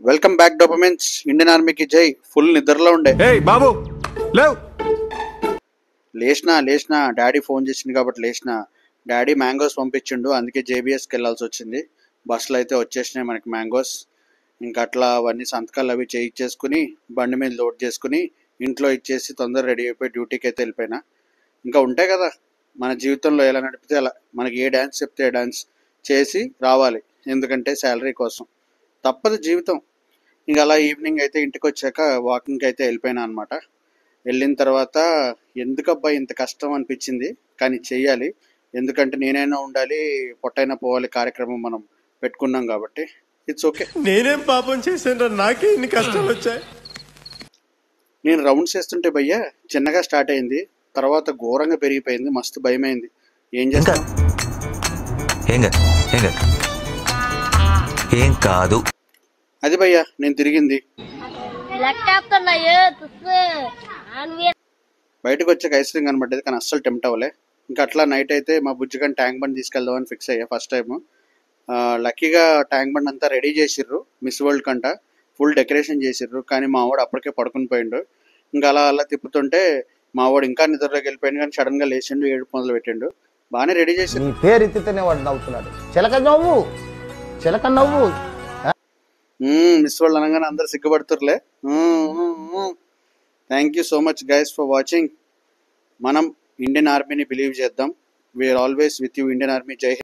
Welcome back డోపమిన్స్. Indian ఆర్మీకి జై. Full నిద్రలో ఉండే. బాబు లేచిన డాడీ ఫోన్ చేసింది కాబట్టి లేచిన. డాడీ మ్యాంగోస్ పంపించిండు, అందుకే జేబీఎస్కి వెళ్ళాల్సి వచ్చింది. బస్సులు అయితే వచ్చేసినాయి మనకి మ్యాంగోస్. ఇంకా అట్లా అవన్నీ సంతకాలు అవి చేయించేసుకుని బండి మీద లోడ్ చేసుకుని ఇంట్లో ఇచ్చేసి తొందర రెడీ అయిపోయి డ్యూటీకి అయితే వెళ్ళిపోయినా. ఇంకా ఉంటాయి కదా మన జీవితంలో, ఎలా నడిపితే అలా. మనకి ఏ డ్యాన్స్ చెప్తే ఏ డ్యాన్స్ చేసి రావాలి, ఎందుకంటే శాలరీ కోసం. తప్పదు జీవితం. ఇంకా అలా ఈవినింగ్ అయితే ఇంటికి వచ్చాక వాకింగ్కి అయితే వెళ్ళిపోయినా అనమాట. వెళ్ళిన తర్వాత ఎందుకబ్బా ఇంత కష్టం అనిపించింది, కానీ చెయ్యాలి. ఎందుకంటే నేనైనా ఉండాలి, పొట్టైనా పోవాలి కార్యక్రమం మనం పెట్టుకున్నాం కాబట్టి ఇట్స్ ఓకే. నేనేం పాపం చేశాను, నాకే ఇన్ని కష్టాలు వచ్చాయి. నేను రౌండ్స్ వేస్తుంటే భయ్యా చిన్నగా స్టార్ట్ అయింది, తర్వాత ఘోరంగా పెరిగిపోయింది. మస్తు భయమైంది. ఏం చేస్తాం. ఏం కాదు అది భయ్యా నేను తిరిగింది. బయటకు వచ్చాక ఐస్ క్రీమ్ కనబడ్డది, కానీ అస్సలు టెంప్ట్ అవ్వలే. ఇంకా అట్లా నైట్ అయితే మా బుజ్జిగని ట్యాంక్ బండ్ తీసుకెళ్దామని ఫిక్స్ అయ్యా ఫస్ట్ టైం. లక్కీగా ట్యాంక్ బండ్ అంతా రెడీ చేసిర్రు, మిస్ వరల్డ్ కంట ఫుల్ డెకరేషన్ చేసిర్రు. కానీ మా వాడు అప్పటికే పడుకుని పోయిండు. ఇంకా అలా అలా తిప్పుతుంటే మా వాడు ఇంకా నిద్రలోకి వెళ్ళిపోయింది, కానీ సడన్ గా లేచిండు, ఏడుపు మొదలు పెట్టిండు. బాగానే రెడీ చేసిండు. పేరు ఎత్తితేనే వాడు నవ్వుతున్నాడు. చిలక నవ్వు, చిలక నవ్వు. మిస్ వరల్డ్ అనగానే అందరు సిగ్గుపడుతుర్లే. Thank you so much guys for watching. మనం ఇండియన్ ఆర్మీని బిలీవ్ చేద్దాం. We are always with you. Indian army జై.